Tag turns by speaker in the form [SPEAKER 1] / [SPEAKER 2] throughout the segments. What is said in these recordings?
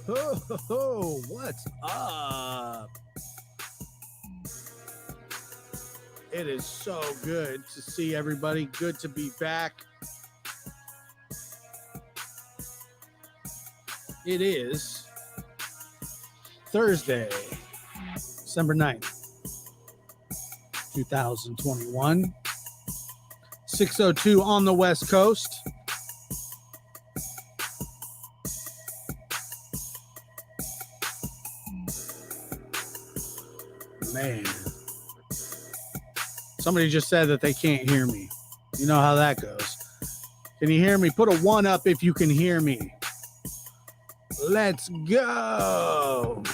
[SPEAKER 1] What's up? It is so good to see everybody. Good to be back. It is Thursday, December 9th, 2021. 6:02 on the West Coast. Man. Somebody just said that they can't hear me. You know how that goes. Can you hear me? Put a 1 up if you can hear me. Let's go.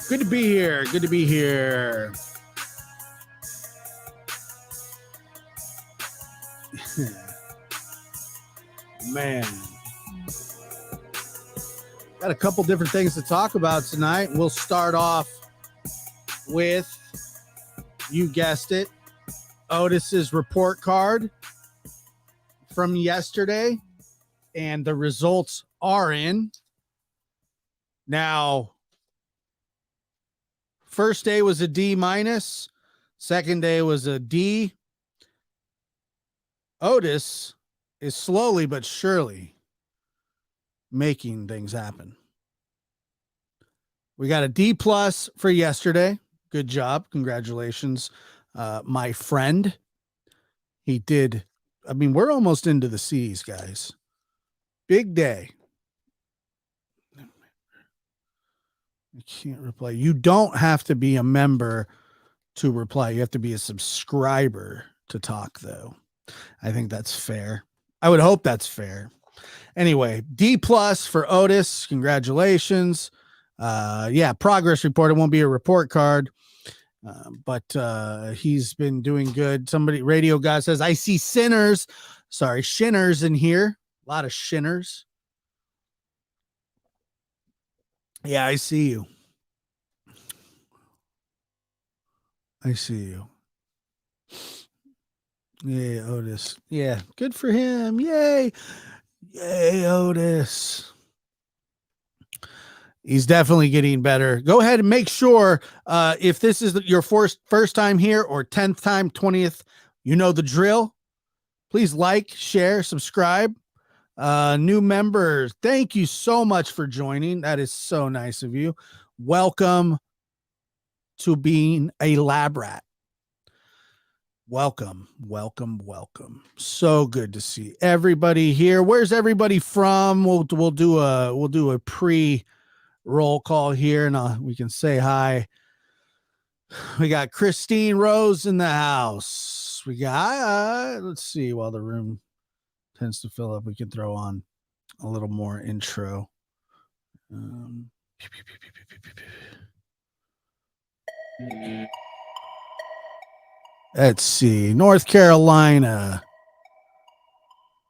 [SPEAKER 1] Good to be here. Good to be here. Man. Got a couple different things to talk about tonight. We'll start off with, you guessed it, Otis's report card from yesterday, and the results are in. Now, first day was a D minus, second day was a D. Otis is slowly but surely making things happen. We got a D plus for yesterday. Good job. Congratulations, my friend. He did. I mean, we're almost into the C's, guys. Big day. I can't reply. You don't have to be a member to reply. You have to be a subscriber to talk, though. I think that's fair. I would hope that's fair. Anyway, D plus for Otis. Congratulations. Yeah, progress report. It won't be a report card, but he's been doing good. Somebody, radio guy says, I see shinners in here. A lot of shinners. Yeah, I see you. I see you. Yay, Otis. Yeah, good for him. Yay. Yay, Otis. He's definitely getting better. Go ahead and make sure if this is your first time here or 10th time, 20th, you know the drill. Please like, share, subscribe. New members, thank you so much for joining. That is so nice of you. Welcome to being a lab rat. Welcome. So good to see everybody here. Where's everybody from? We'll do a pre roll call here, and we can say hi. We got Christine Rose in the house. We got let's see, while the room tends to fill up, we can throw on a little more intro. Let's see. North Carolina,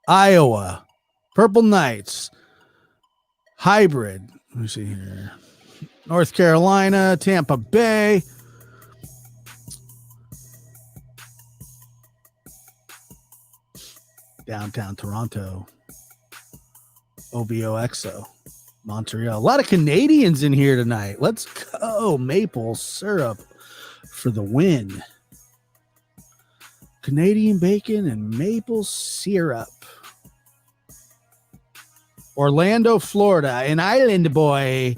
[SPEAKER 1] Iowa, Purple Knights, Hybrid. Let me see here. North Carolina, Tampa Bay. Downtown Toronto. OVOXO. Montreal. A lot of Canadians in here tonight. Let's go. Maple syrup for the win. Canadian bacon and maple syrup. Orlando, Florida. An island boy.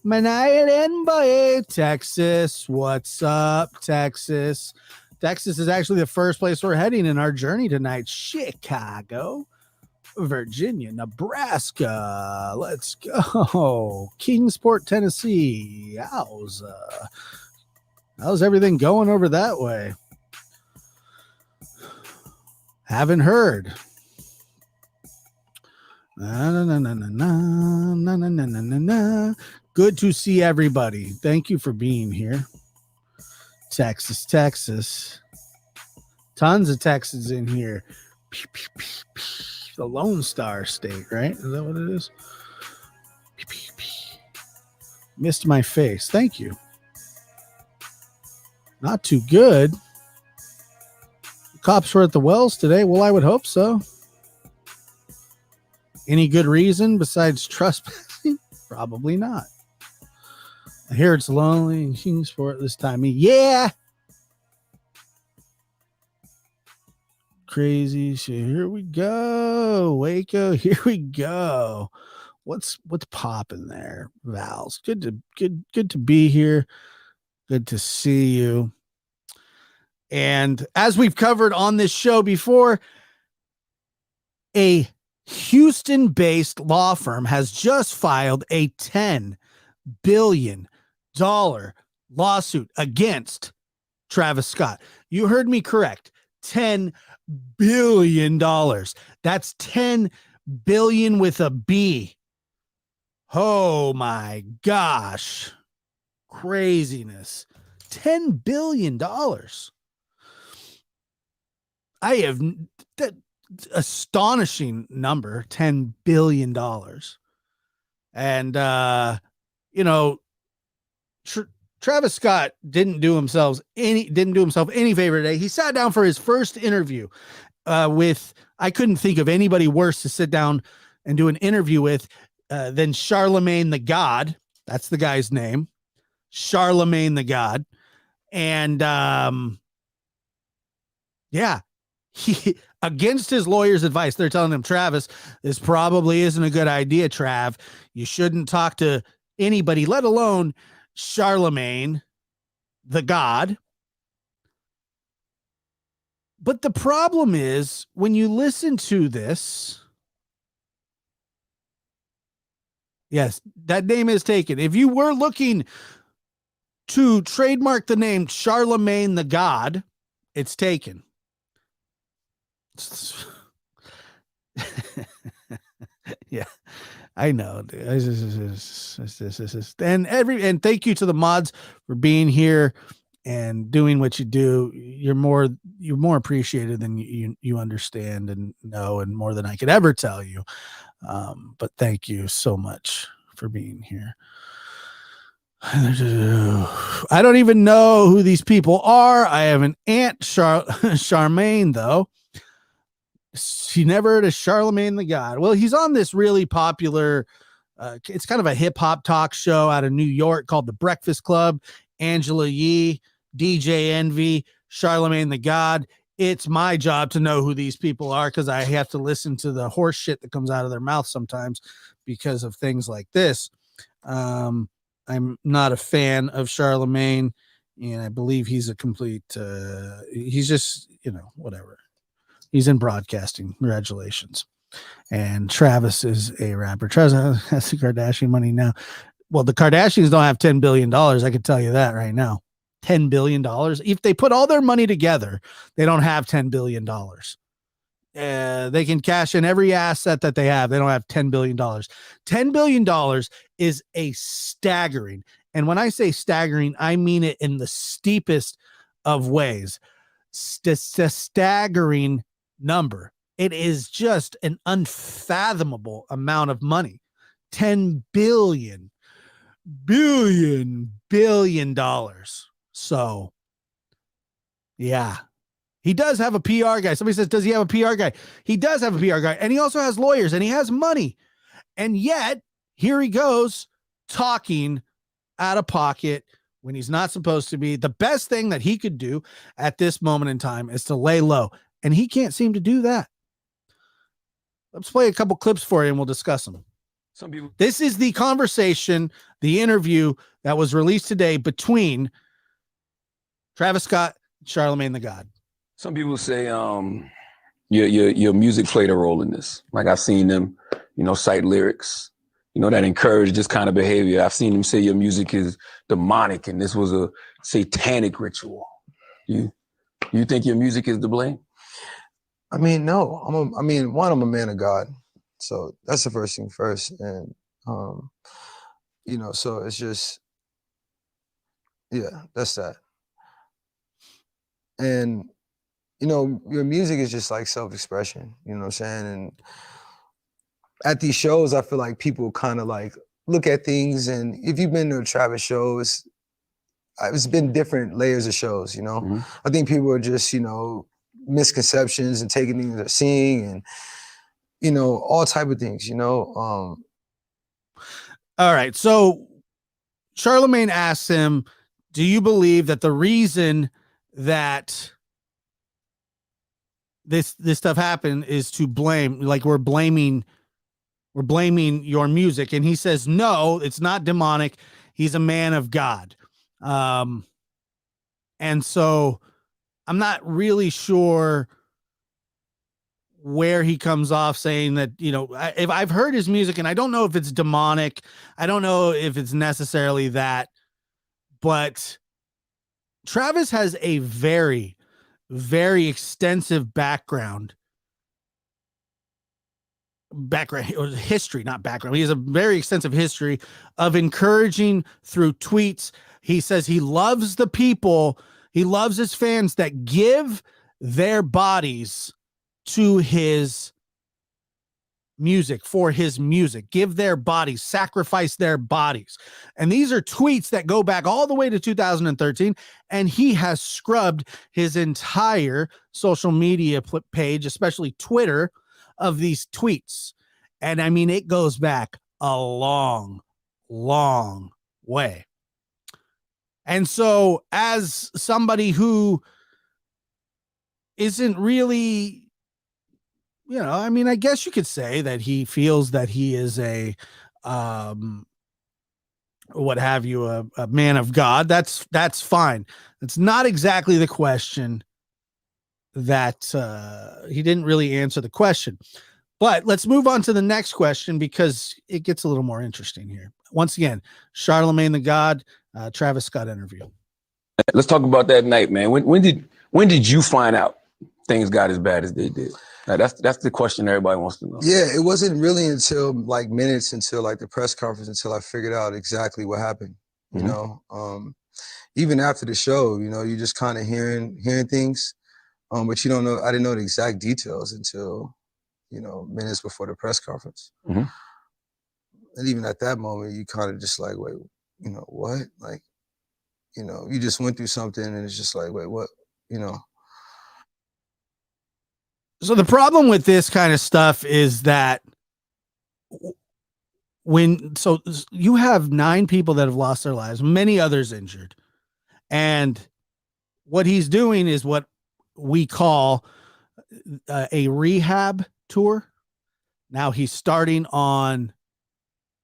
[SPEAKER 1] I'm an island boy. Texas. What's up, Texas? Texas is actually the first place we're heading in our journey tonight. Chicago, Virginia, Nebraska. Let's go. Kingsport, Tennessee. How's everything going over that way? Haven't heard. Good to see everybody. Thank you for being here. Texas. Tons of Texans in here. The Lone Star State, right? Is that what it is? Missed my face. Thank you. Not too good. The cops were at the Wells today. Well, I would hope so. Any good reason besides trespassing? Probably not. I hear it's lonely in Kingsport this time. Yeah. Crazy shit. Here we go. Waco. Here we go. What's popping there, Vals? Good to be here. Good to see you. And as we've covered on this show before, a Houston-based law firm has just filed a $10 billion lawsuit against Travis Scott. You heard me correct. $10 billion. That's 10 billion with a B. Oh my gosh. Craziness. $10 billion. I have that astonishing number, $10 billion. And, Travis Scott didn't do himself any favor today. He sat down for his first interview with, I couldn't think of anybody worse to sit down and do an interview with than Charlemagne the God. That's the guy's name. Charlemagne the God. And he, against his lawyer's advice, they're telling him, Travis, this probably isn't a good idea, Trav. You shouldn't talk to anybody, let alone Charlemagne the God. But the problem is, when you listen to this, yes, that name is taken. If you were looking to trademark the name Charlemagne the God, it's taken. Yeah, I know. And thank you to the mods for being here and doing what you do. You're more appreciated than you understand and know, and more than I could ever tell you. But thank you so much for being here. I don't even know who these people are. I have an aunt, Charmaine, though. She never heard of Charlemagne the God. Well, he's on this really popular, it's kind of a hip hop talk show out of New York called The Breakfast Club. Angela Yee, DJ Envy, Charlemagne the God. It's my job to know who these people are because I have to listen to the horse shit that comes out of their mouth sometimes because of things like this. I'm not a fan of Charlemagne, and I believe he's a complete, he's just, whatever. He's in broadcasting. Congratulations. And Travis is a rapper. Travis has the Kardashian money now. Well, the Kardashians don't have $10 billion. I can tell you that right now. $10 billion. If they put all their money together, they don't have $10 billion. They can cash in every asset that they have. They don't have $10 billion. $10 billion is a staggering. And when I say staggering, I mean it in the steepest of ways. Staggering number. It is just an unfathomable amount of money. $10 billion. So, yeah. He does have a PR guy. Somebody says, does he have a PR guy? He does have a PR guy. And he also has lawyers and he has money. And yet, here he goes talking out of pocket when he's not supposed to be. The best thing that he could do at this moment in time is to lay low. And he can't seem to do that. Let's play a couple clips for you and we'll discuss them. This is the conversation, the interview that was released today between Travis Scott and Charlemagne the God.
[SPEAKER 2] Some people say your music played a role in this. Like I've seen them, cite lyrics, that encourage this kind of behavior. I've seen them say your music is demonic and this was a satanic ritual. You think your music is to blame?
[SPEAKER 3] I mean, no. I'm a man of God. So that's the first thing first. And, so it's just, yeah, that's that. And, your music is just like self-expression, you know what I'm saying? And at these shows, I feel like people kind of like look at things, and if you've been to a Travis show, it's been different layers of shows, you know.
[SPEAKER 2] Mhm.
[SPEAKER 3] I think people are just, you know, misconceptions and taking things they're seeing, and you know, all type of things, you know.
[SPEAKER 1] All right. So Charlemagne asks him, do you believe that the reason that this stuff happened is to blame, like we're blaming your music? And he says, no, it's not demonic. He's a man of God. And so I'm not really sure where he comes off saying that, you know, if I've heard his music and I don't know if it's demonic, I don't know if it's necessarily that, but Travis has a very, very extensive background or history, not background. He has a very extensive history of encouraging through tweets. He says he loves the people. He loves his fans that give their bodies to his music, for his music, give their bodies, sacrifice their bodies. And these are tweets that go back all the way to 2013. And he has scrubbed his entire social media page, especially Twitter, of these tweets. And I mean, it goes back a long, long way. And so as somebody who isn't really, you know, I mean, I guess you could say that he feels that he is a, what have you, a man of God. That's fine. That's not exactly the question. That he didn't really answer the question. But let's move on to the next question, because it gets a little more interesting here. Once again, Charlemagne the God, Travis Scott interview.
[SPEAKER 2] Let's talk about that night, man. When did you find out things got as bad as they did? Now, that's the question everybody wants to know.
[SPEAKER 3] Yeah, it wasn't really until like minutes until like the press conference until I figured out exactly what happened. You know, even after the show, you know, you just kind of hearing things, but you don't know. I didn't know the exact details until, you know, minutes before the press conference. And even at that moment, you kind of just like, wait, you know, what? Like, you know, you just went through something, and it's just like, wait, what? You know.
[SPEAKER 1] So the problem with this kind of stuff is that so you have 9 people that have lost their lives, many others injured. And what he's doing is what we call a rehab tour. Now he's starting on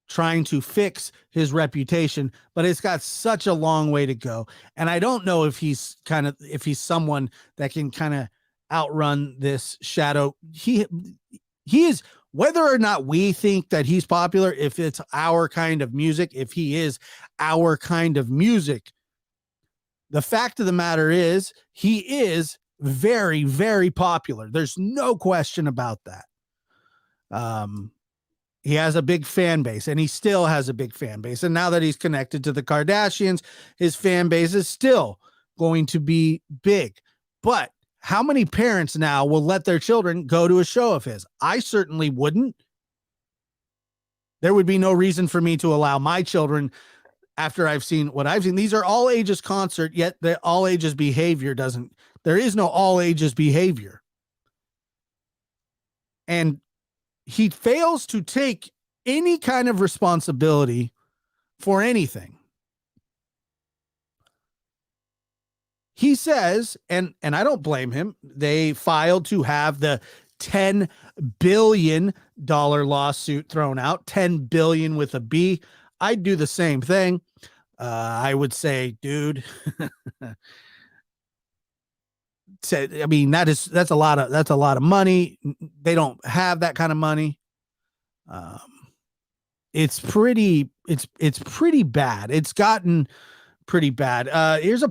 [SPEAKER 1] trying to fix his reputation, but it's got such a long way to go. And I don't know if he's someone that can kind of outrun this shadow. He is, whether or not we think that he's popular, if it's our kind of music, if he is our kind of music, the fact of the matter is he is very, very popular. There's no question about that. He has a big fan base, and he still has a big fan base. And now that he's connected to the Kardashians, his fan base is still going to be big. But how many parents now will let their children go to a show of his? I certainly wouldn't. There would be no reason for me to allow my children, after I've seen what I've seen. These are all ages concert, yet the all ages behavior there is no all ages behavior. And he fails to take any kind of responsibility for anything. He says, and I don't blame him, they filed to have the $10 billion lawsuit thrown out, 10 billion with a B. I'd do the same thing. I would say, dude, I mean, that's a lot of money. They don't have that kind of money. It's pretty bad. It's gotten pretty bad. Here's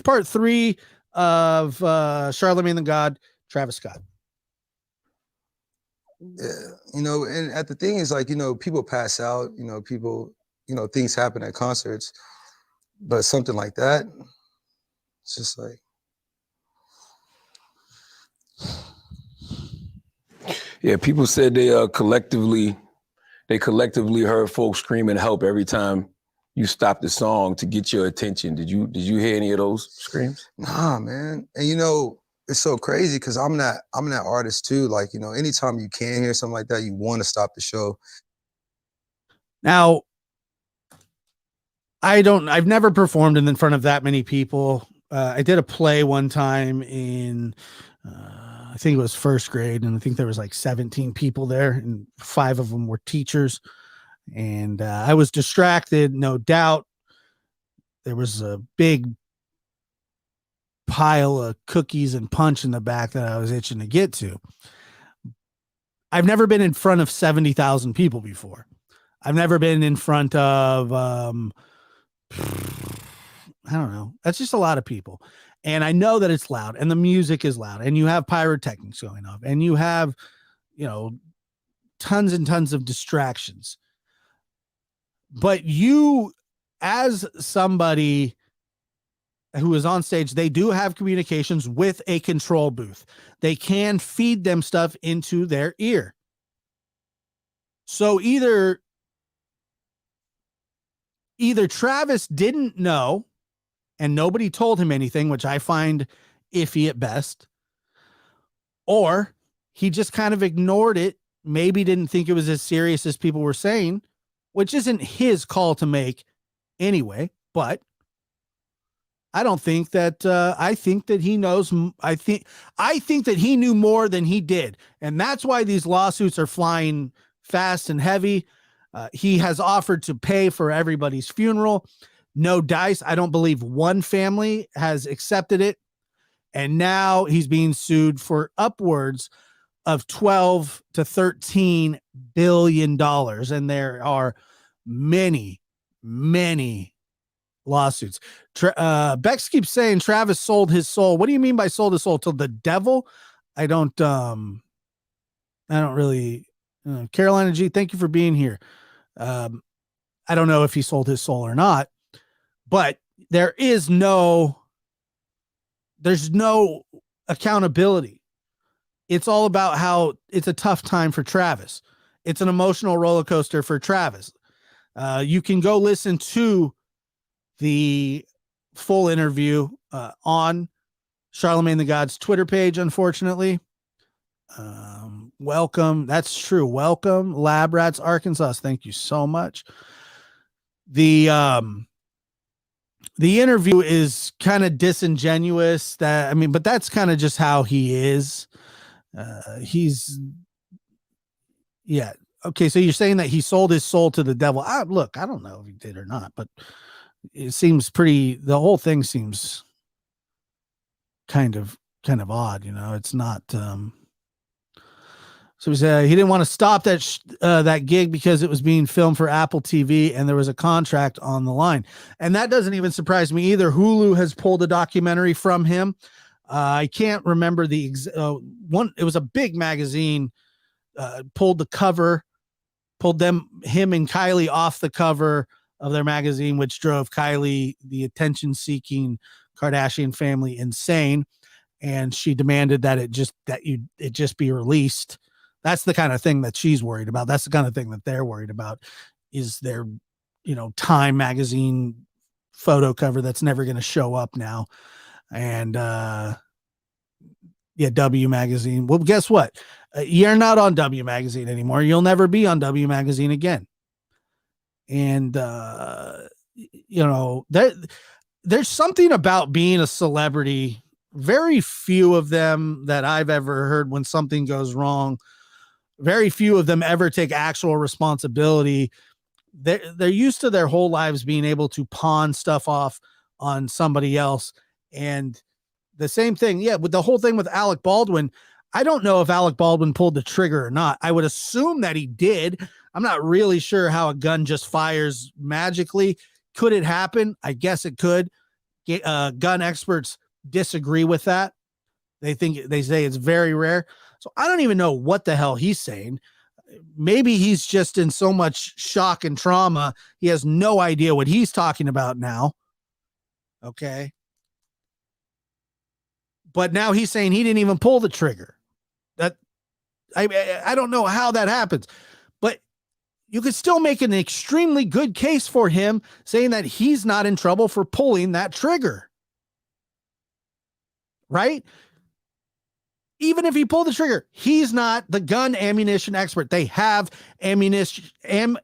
[SPEAKER 1] part 3 of Charlemagne the God, Travis Scott.
[SPEAKER 3] Yeah, you know, and the thing is, like, you know, people pass out, you know, people, you know, things happen at concerts, but something like that, it's just like.
[SPEAKER 2] Yeah, people said they collectively they collectively heard folks screaming help every time you stopped the song to get your attention. Did you hear any of those screams?
[SPEAKER 3] Nah, man. And you know, it's so crazy because I'm that artist too. Like, you know, anytime you can hear something like that, you want to stop the show.
[SPEAKER 1] Now, I've never performed in front of that many people. I did a play one time in, I think it was first grade, and I think there was like 17 people there, and 5 of them were teachers. And I was distracted, no doubt. There was a big pile of cookies and punch in the back that I was itching to get to. I've never been in front of 70,000 people before. I've never been in front of, I don't know. That's just a lot of people. And I know that it's loud and the music is loud and you have pyrotechnics going off and you have, you know, tons and tons of distractions. But you, as somebody who is on stage, they do have communications with a control booth. They can feed them stuff into their ear. So either Travis didn't know and nobody told him anything, which I find iffy at best, or he just kind of ignored it, maybe didn't think it was as serious as people were saying, which isn't his call to make anyway. But I don't think that, I think that he knows. I think that he knew more than he did. And that's why these lawsuits are flying fast and heavy. He has offered to pay for everybody's funeral. No dice. I don't believe one family has accepted it. And now he's being sued for upwards of 12 to 13 billion dollars. And there are many, many lawsuits. Bex keeps saying Travis sold his soul. What do you mean by sold his soul? To the devil? I don't really, Carolina G, thank you for being here. I don't know if he sold his soul or not, but there's no accountability. It's all about how it's a tough time for Travis. It's an emotional roller coaster for Travis. You can go listen to the full interview on Charlemagne the God's Twitter page, unfortunately. Welcome. That's true. Welcome, Lab Rats Arkansas. Thank you so much. The interview is kind of disingenuous, but that's kind of just how he is. Yeah. Okay. So you're saying that he sold his soul to the devil. Look, I don't know if he did or not, but it seems the whole thing seems kind of odd. You know, it's not, so he said he didn't want to stop that gig because it was being filmed for Apple TV and there was a contract on the line. And that doesn't even surprise me either. Hulu has pulled a documentary from him. I can't remember the one. It was a big magazine, pulled him and Kylie off the cover of their magazine, which drove Kylie, the attention seeking Kardashian family, insane. And she demanded that it just be released. That's the kind of thing that she's worried about. That's the kind of thing that they're worried about, is their, Time magazine photo cover that's never going to show up now. And, W magazine. Well, guess what? You're not on W magazine anymore. You'll never be on W magazine again. And, there's something about being a celebrity. Very few of them that I've ever heard, when something goes wrong, very few of them ever take actual responsibility. They're used to their whole lives being able to pawn stuff off on somebody else. And the same thing, with the whole thing with Alec Baldwin. I don't know if Alec Baldwin pulled the trigger or not. I would assume that he did. I'm not really sure how a gun just fires magically. Could it happen? I guess it could. Gun experts disagree with that. They say it's very rare. So I don't even know what the hell he's saying. Maybe he's just in so much shock and trauma, he has no idea what he's talking about now. Okay. But now he's saying he didn't even pull the trigger. That I don't know how that happens. But you could still make an extremely good case for him saying that he's not in trouble for pulling that trigger. Right? Even if he pulled the trigger, he's not the gun ammunition expert. They have ammunition,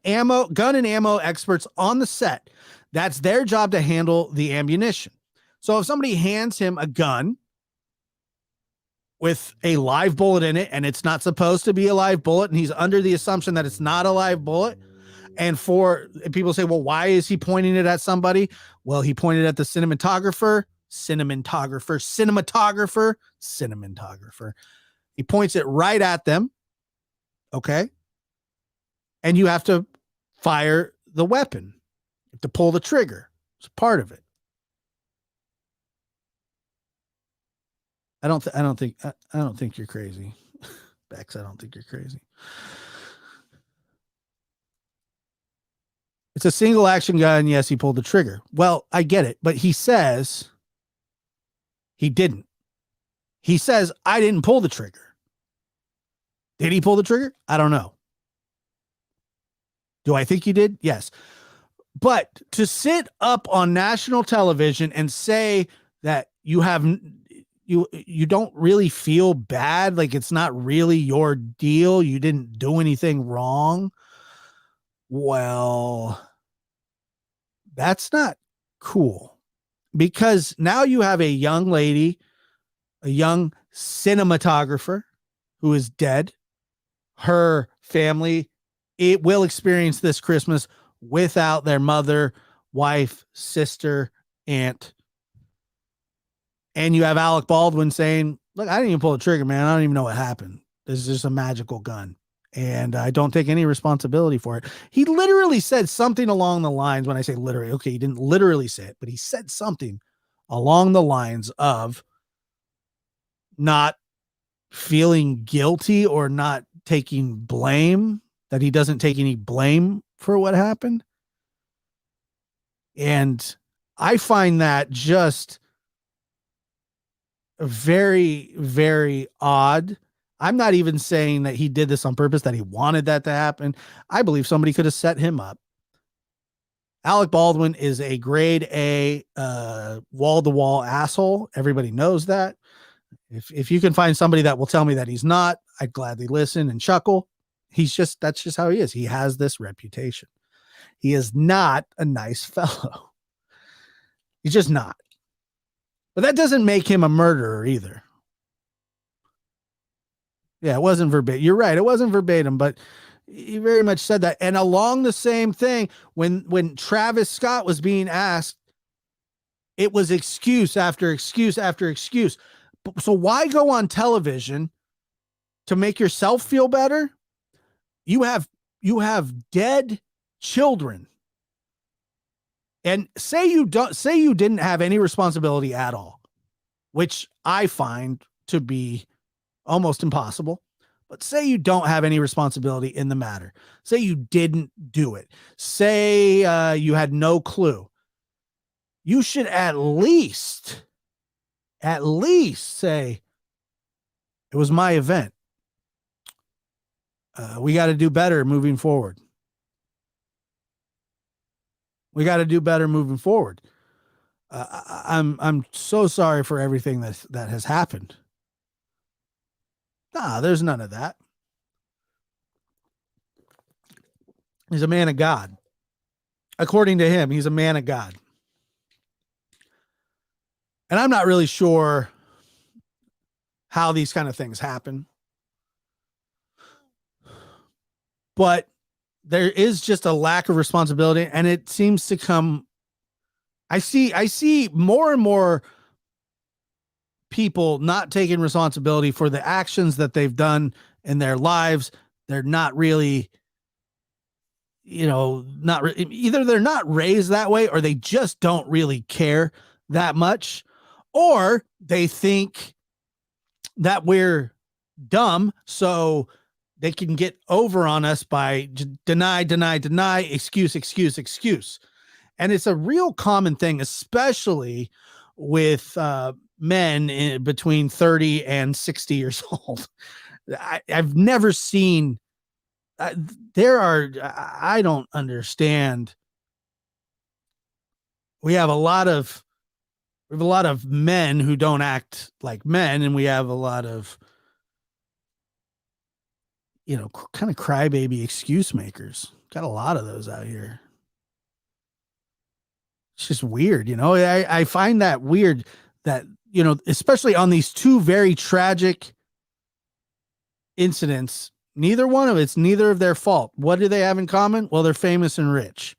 [SPEAKER 1] ammo, gun and ammo experts on the set. That's their job to handle the ammunition. So if somebody hands him a gun with a live bullet in it, and it's not supposed to be a live bullet, and he's under the assumption that it's not a live bullet, and people say, well, why is he pointing it at somebody? Well, he pointed at the cinematographer. He points it right at them. Okay. And you have to fire the weapon. You have to pull the trigger. It's part of it. I don't think you're crazy. Bex, I don't think you're crazy. It's a single action gun. Yes, he pulled the trigger. Well, I get it, but he says he didn't. He says, I didn't pull the trigger. Did he pull the trigger? I don't know. Do I think he did? Yes. But to sit up on national television and say that you don't really feel bad, like it's not really your deal, you didn't do anything wrong, well, that's not cool. Because now you have a young lady, a young cinematographer who is dead. Her family, it will experience this Christmas without their mother, wife, sister, aunt. And you have Alec Baldwin saying, look, I didn't even pull the trigger, man. I don't even know what happened. This is just a magical gun. And I don't take any responsibility for it. He literally said something along the lines, when I say literally, okay, he didn't literally say it, but he said something along the lines of not feeling guilty or not taking blame, that he doesn't take any blame for what happened. And I find that just very, very odd. I'm not even saying that he did this on purpose, that he wanted that to happen. I believe somebody could have set him up. Alec Baldwin is a grade A, wall-to-wall asshole. Everybody knows that. If you can find somebody that will tell me that he's not, I'd gladly listen and chuckle. That's just how he is. He has this reputation. He is not a nice fellow. He's just not. But that doesn't make him a murderer either. Yeah, it wasn't verbatim. You're right. It wasn't verbatim, but he very much said that. And along the same thing, when Travis Scott was being asked, it was excuse after excuse after excuse. So why go on television to make yourself feel better? You have dead children. And say you didn't have any responsibility at all, which I find to be almost impossible. But say you don't have any responsibility in the matter. Say you didn't do it. Say you had no clue. You should at least say, it was my event. We got to do better moving forward. We got to do better moving forward. I'm so sorry for everything that has happened. Nah, there's none of that. He's a man of God. According to him, he's a man of God. And I'm not really sure how these kind of things happen. But there is just a lack of responsibility, and it seems to come. I see more and more people not taking responsibility for the actions that they've done in their lives. They're not really, either they're not raised that way, or they just don't really care that much, or they think that we're dumb, so they can get over on us by deny, excuse. And it's a real common thing, especially with men between 30 and 60 years old. I've never seen I don't understand. We have a lot of men who don't act like men, and we have a lot of, kind of crybaby excuse makers. Got a lot of those out here. It's just weird, I find that weird that, especially on these two very tragic incidents, neither of their fault. What do they have in common? Well, they're famous and rich.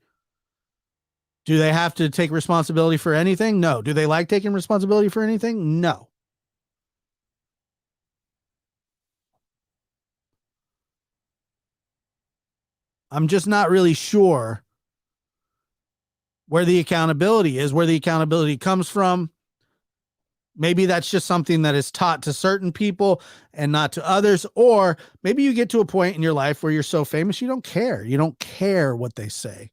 [SPEAKER 1] Do they have to take responsibility for anything? No. Do they like taking responsibility for anything? No. I'm just not really sure where the accountability is, where the accountability comes from. Maybe that's just something that is taught to certain people and not to others. Or maybe you get to a point in your life where you're so famous, you don't care. You don't care what they say.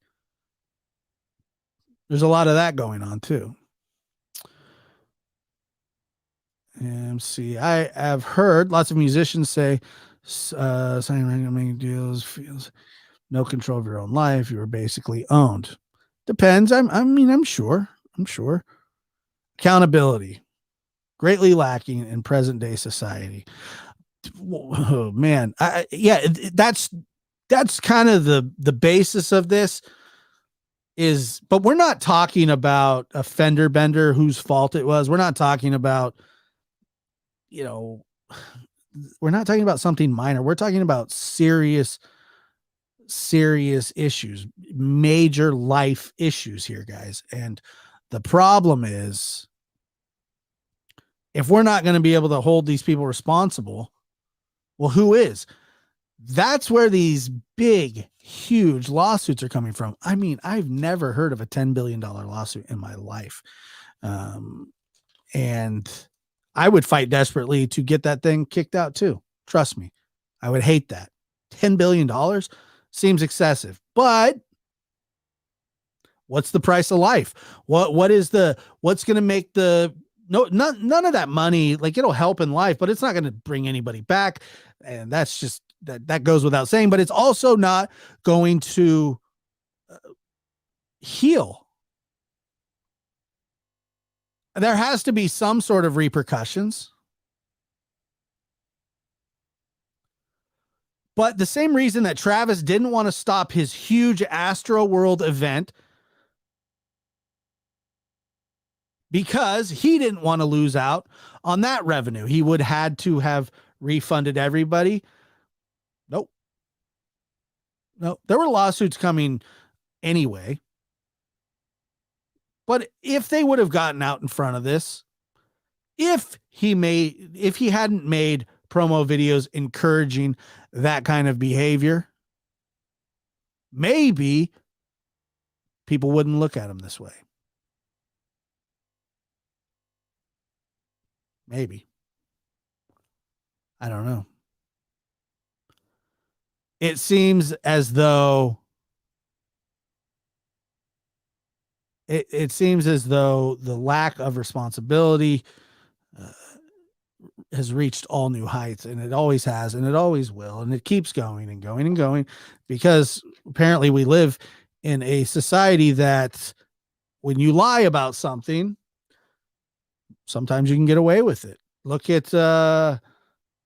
[SPEAKER 1] There's a lot of that going on too. And see, I have heard lots of musicians say, signing record, making deals, feels no control of your own life. You were basically owned. Depends. I'm sure. Accountability, greatly lacking in present day society. Oh man. That's kind of the basis of this is, but we're not talking about a fender bender whose fault it was. We're not talking about, we're not talking about something minor. We're talking about serious issues, major life issues here, guys. And the problem is, if we're not going to be able to hold these people responsible, well, who is? That's where these big, huge lawsuits are coming from. I mean, I've never heard of a $10 billion lawsuit in my life. And I would fight desperately to get that thing kicked out too. Trust me. I would hate that. $10 billion seems excessive, but what's the price of life? What's going to make none of that money, like, it'll help in life, but it's not going to bring anybody back. And that's just, that goes without saying, but it's also not going to heal. There has to be some sort of repercussions. But the same reason that Travis didn't want to stop his huge Astro World event, because he didn't want to lose out on that revenue. He would had to have refunded everybody. Nope. No, there were lawsuits coming anyway. But if they would have gotten out in front of this, if he hadn't made promo videos encouraging that kind of behavior, maybe people wouldn't look at him this way. Maybe. I don't know. It seems as though the lack of responsibility has reached all new heights, and it always has, and it always will, and it keeps going and going and going, because apparently we live in a society that when you lie about something, sometimes you can get away with it. Look at I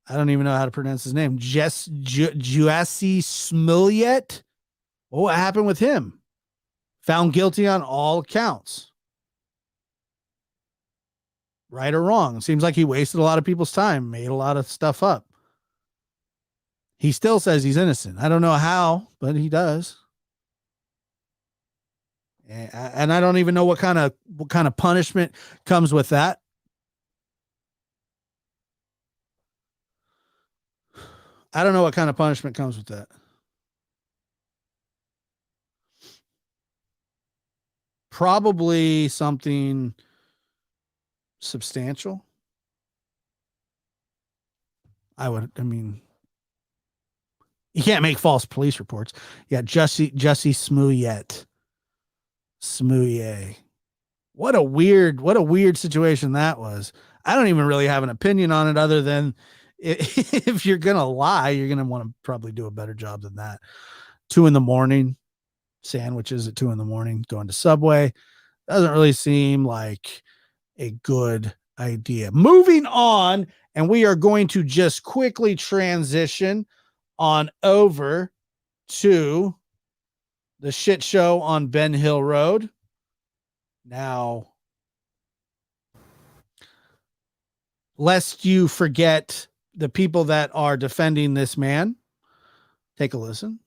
[SPEAKER 1] don't even know how to pronounce his name. Jussie Smollett. What happened with him? Found guilty on all accounts. Right or wrong. It seems like he wasted a lot of people's time, made a lot of stuff up. He still says he's innocent. I don't know how, but he does. And I don't even know what kind of punishment comes with that. I don't know what kind of punishment comes with that. Probably something substantial. You can't make false police reports. Yeah, Jussie Smollett. What a weird situation that was. I don't even really have an opinion on it, other than if you're going to lie, you're going to want to probably do a better job than that. 2 a.m, sandwiches at 2 a.m, going to Subway. Doesn't really seem like a good idea. Moving on, and we are going to just quickly transition on over to the shit show on Ben Hill Road. Now, lest you forget the people that are defending this man, take a listen.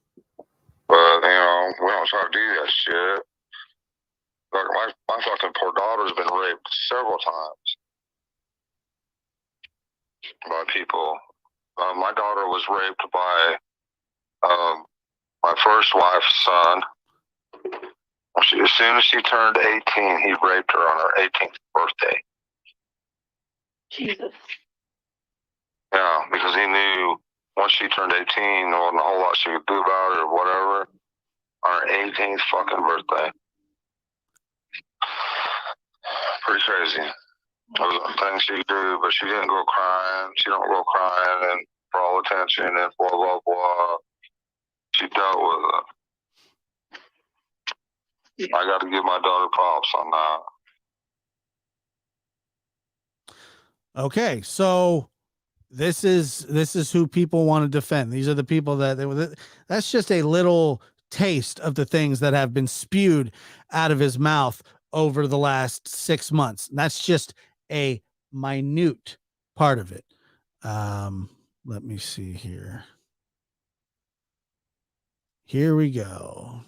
[SPEAKER 4] But, we don't try to do that shit. Like, my fucking poor daughter's been raped several times by people. My daughter was raped by my first wife's son. As soon as she turned 18, he raped her on her 18th birthday.
[SPEAKER 5] Jesus.
[SPEAKER 4] Yeah, because he knew once she turned 18, there wasn't a whole lot she could do about it or whatever. On her 18th fucking birthday. Pretty crazy. Those are things she do, but she didn't go crying. She don't go crying and for all attention and blah, blah, blah. She dealt with it. I got to give my daughter props on that.
[SPEAKER 1] Okay, so this is who people want to defend. These are the people that's just a little taste of the things that have been spewed out of his mouth over the last 6 months. That's just a minute part of it. Let me see here. Here we go.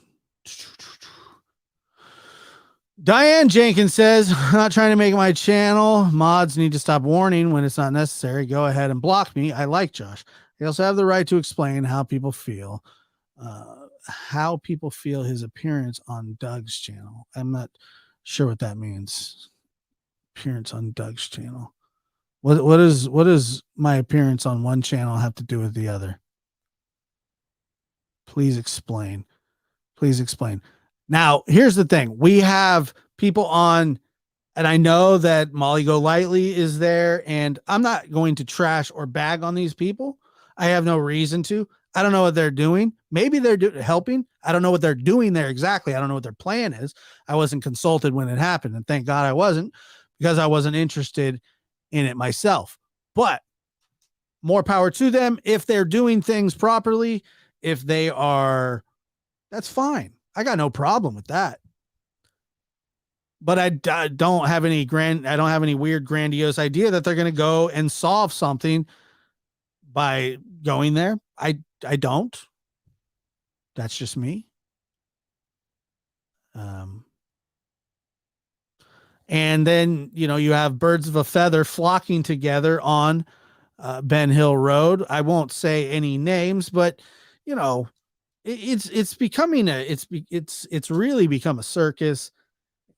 [SPEAKER 1] Diane Jenkins says, I'm not trying to make my channel. Mods need to stop warning when it's not necessary. Go ahead and block me. I like Josh. They also have the right to explain how people feel his appearance on Doug's channel. I'm not sure what that means. Appearance on Doug's channel. What does my appearance on one channel have to do with the other? Please explain. Please explain. Now, here's the thing. We have people on, and I know that Molly Golightly is there, and I'm not going to trash or bag on these people. I have no reason to. I don't know what they're doing. Maybe they're helping. I don't know what they're doing there exactly. I don't know what their plan is. I wasn't consulted when it happened, and thank God I wasn't, because I wasn't interested in it myself. But more power to them. If they're doing things properly, if they are, that's fine. I got no problem with that. But I don't have any weird grandiose idea that they're going to go and solve something by going there. I don't. That's just me. And then, you have birds of a feather flocking together on Ben Hill Road. I won't say any names, but it's becoming it's really become a circus.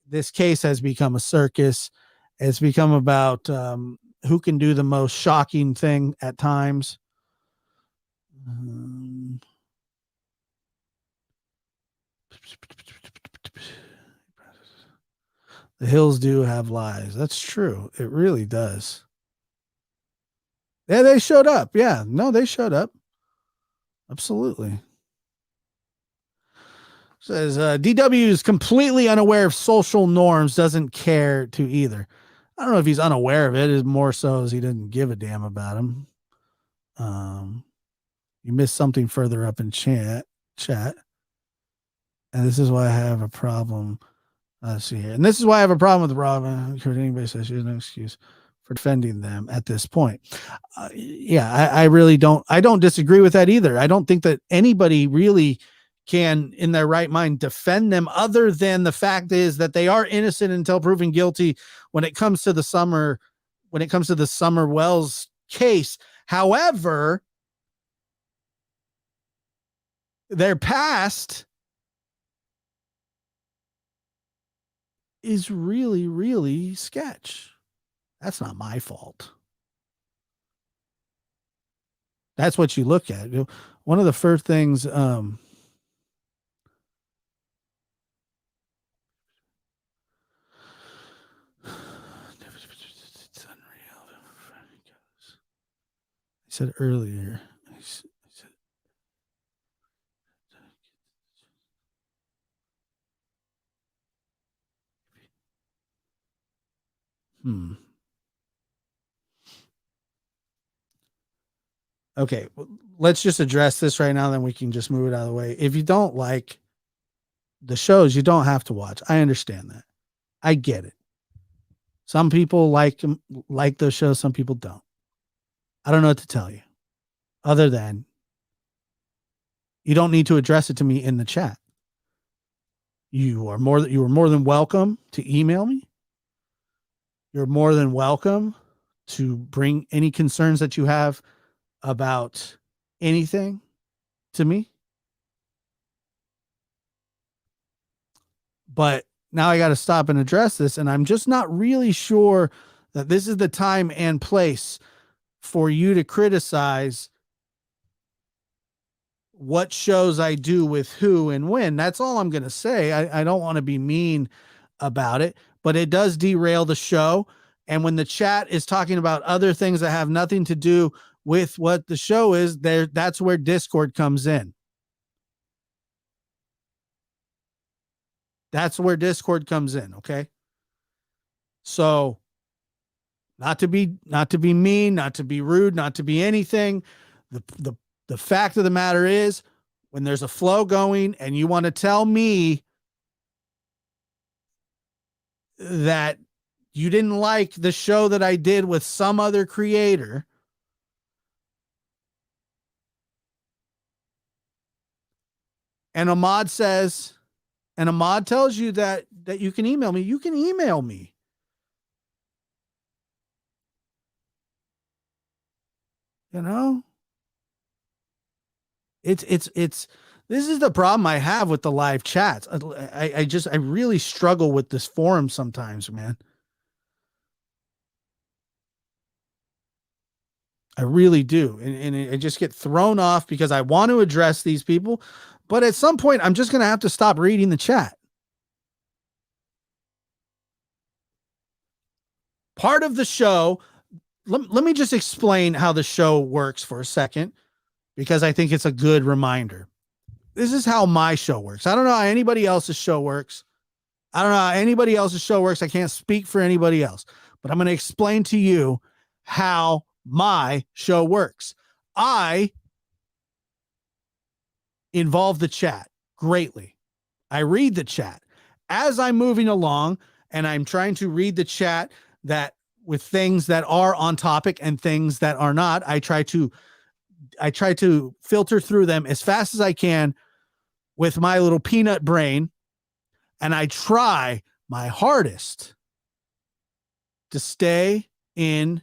[SPEAKER 1] This case has become a circus. It's become about who can do the most shocking thing at times. The hills do have lies. That's true. It really does. Yeah, they showed up. Yeah, no, they showed up. Absolutely. Says DW is completely unaware of social norms, doesn't care to either. I don't know if he's unaware of it. It's more so as he didn't give a damn about him. You missed something further up in chat. And this is why I have a problem. Let's see here. And this is why I have a problem with Robin. Anybody says she has no excuse for defending them at this point. I really don't. I don't disagree with that either. I don't think that anybody really can, in their right mind, defend them, other than the fact is that they are innocent until proven guilty when it comes to the Summer Wells case. However, their past is really, really sketch. That's not my fault. That's what you look at. One of the first things, it's unreal. said earlier. Okay, let's just address this right now, then we can just move it out of the way. If you don't like the shows, you don't have to watch. I understand that. I get it. Some people like those shows, some people don't. I don't know what to tell you other than you don't need to address it to me in the chat. You are more than welcome to email me. You're more than welcome to bring any concerns that you have about anything to me. But now I got to stop and address this. And I'm just not really sure that this is the time and place for you to criticize what shows I do with who and when. That's all I'm going to say. I don't want to be mean about it, but it does derail the show. And when the chat is talking about other things that have nothing to do with what the show is, that's where Discord comes in. That's where Discord comes in. Okay. So not to be mean, not to be rude, not to be anything. The fact of the matter is, when there's a flow going and you want to tell me that you didn't like the show that I did with some other creator, and Ahmad tells you that you can email me, you can email me. You know? It's this is the problem I have with the live chats. I really struggle with this forum sometimes, man. I really do. And I just get thrown off because I want to address these people, but at some point I'm just going to have to stop reading the chat. Part of the show, let me just explain how the show works for a second, because I think it's a good reminder. This is how my show works. I don't know how anybody else's show works. I don't know how anybody else's show works. I can't speak for anybody else, but I'm going to explain to you how my show works. I involve the chat greatly. I read the chat as I'm moving along, and I'm trying to read the chat that with things that are on topic and things that are not. I try to filter through them as fast as I can with my little peanut brain. And I try my hardest to stay in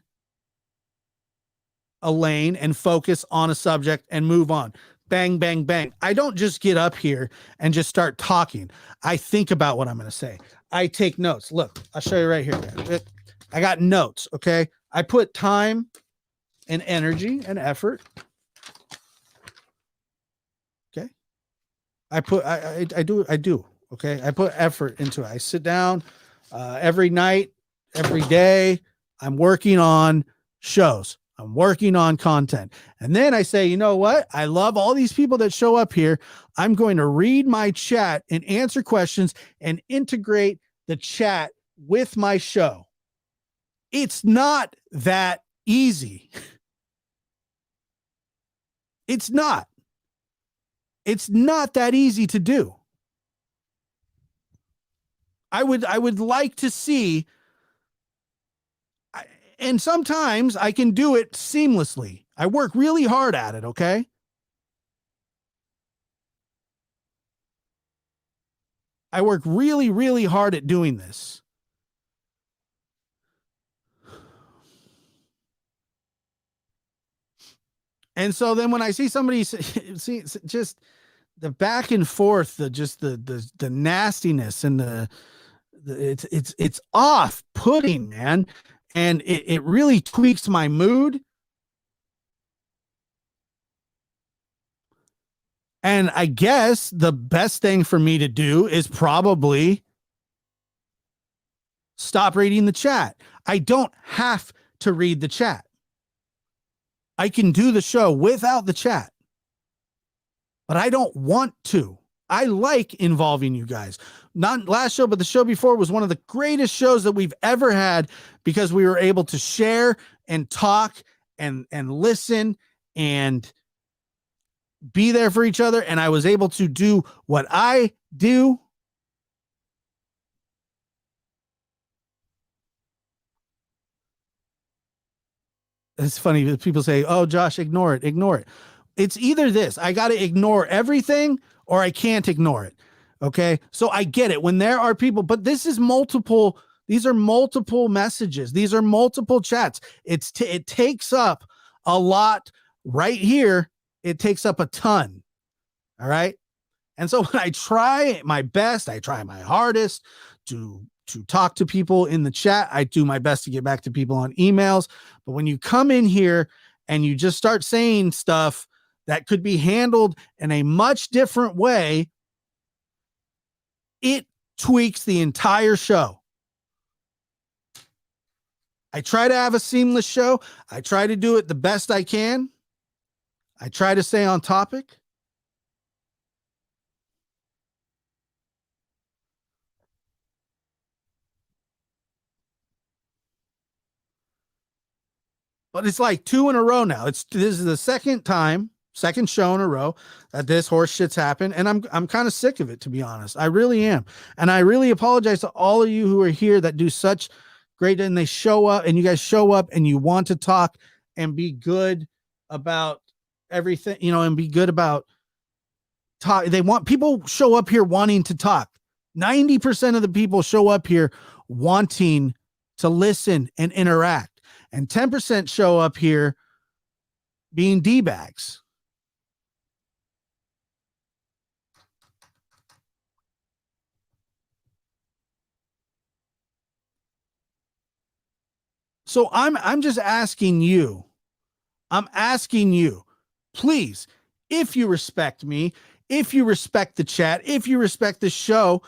[SPEAKER 1] a lane and focus on a subject and move on. Bang, bang, bang. I don't just get up here and just start talking. I think about what I'm going to say. I take notes. Look, I'll show you right here. I got notes. Okay. I put time and energy and effort. Okay. I do. Okay. I put effort into it. I sit down every night, every day. I'm working on shows. I'm working on content. And then I say, you know what? I love all these people that show up here. I'm going to read my chat and answer questions and integrate the chat with my show. It's not that easy. It's not. It's not that easy to do. I would like to see, and sometimes I can do it seamlessly. I work really hard at it, okay? I work really, really hard at doing this. And so then when I see somebody see just the back and forth, the nastiness and it's off-putting, man. And it really tweaks my mood. And I guess the best thing for me to do is probably stop reading the chat. I don't have to read the chat. I can do the show without the chat, but I don't want to. I like involving you guys. Not last show, but the show before was one of the greatest shows that we've ever had because we were able to share and talk and listen and be there for each other. And I was able to do what I do. It's funny that people say, oh, Josh, ignore it, ignore it. It's either this, I got to ignore everything or I can't ignore it. Okay. So I get it when there are people, but this is multiple. These are multiple messages. These are multiple chats. It takes up a lot right here. It takes up a ton. All right. And so when I try my best, I try my hardest to talk to people in the chat. I do my best to get back to people on emails. But when you come in here and you just start saying stuff that could be handled in a much different way, it tweaks the entire show. I try to have a seamless show. I try to do it the best I can. I try to stay on topic. But it's like 2 in a row now. This is the second show in a row that this horse shit's happened. And I'm kind of sick of it, to be honest. I really am. And I really apologize to all of you who are here that do such great, and they show up and you guys show up and you want to talk and be good about everything, and be good about talk. People show up here wanting to talk. 90% of the people show up here wanting to listen and interact. And 10% show up here being D-bags. So I'm just asking you. I'm asking you, please, if you respect me, if you respect the chat, if you respect the show,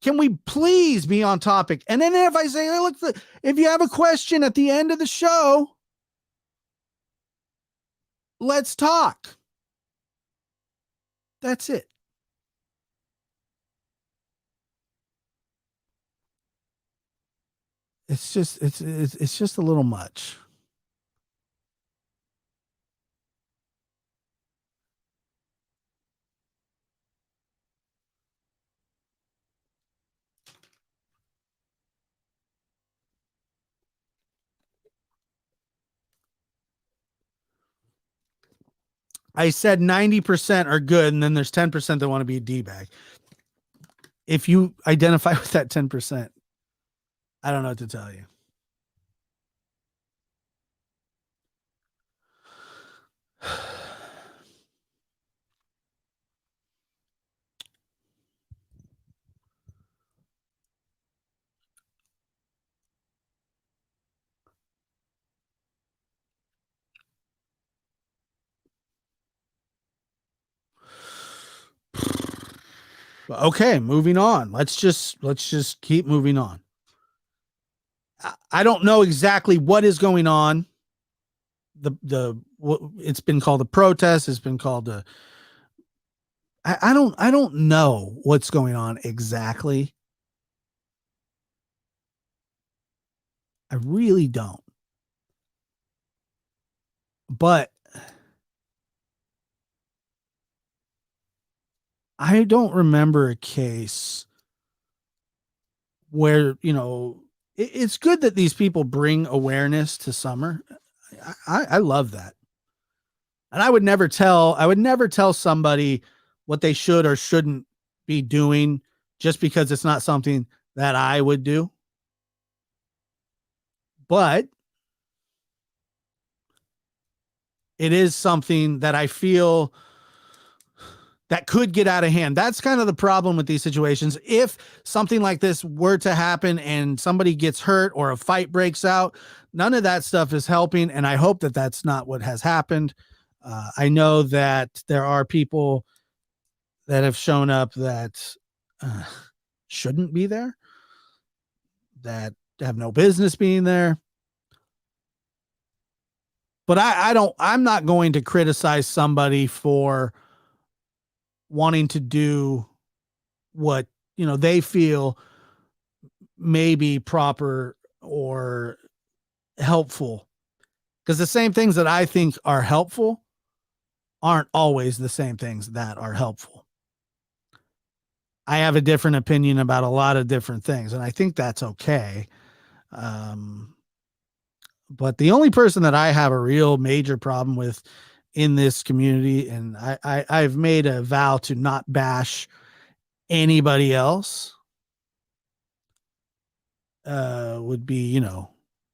[SPEAKER 1] can we please be on topic? And then if I say, hey, look, if you have a question at the end of the show, let's talk. That's it. It's just a little much. I said 90% are good, and then there's 10% that want to be a D-bag. If you identify with that 10%, I don't know what to tell you. Okay, moving on. Let's just keep moving on. I don't know exactly what is going on. It's been called a protest. It's been called a. I don't know what's going on exactly. I really don't. But I don't remember a case where, it's good that these people bring awareness to summer. I love that. And I would never tell somebody what they should or shouldn't be doing just because it's not something that I would do. But it is something that I feel that could get out of hand. That's kind of the problem with these situations. If something like this were to happen and somebody gets hurt or a fight breaks out, none of that stuff is helping. And I hope that that's not what has happened. I know that there are people that have shown up that shouldn't be there, that have no business being there. But I'm not going to criticize somebody for wanting to do what, they feel may be proper or helpful. Because the same things that I think are helpful aren't always the same things that are helpful. I have a different opinion about a lot of different things, and I think that's okay. But the only person that I have a real major problem with in this community, and I've made a vow to not bash anybody else, would be,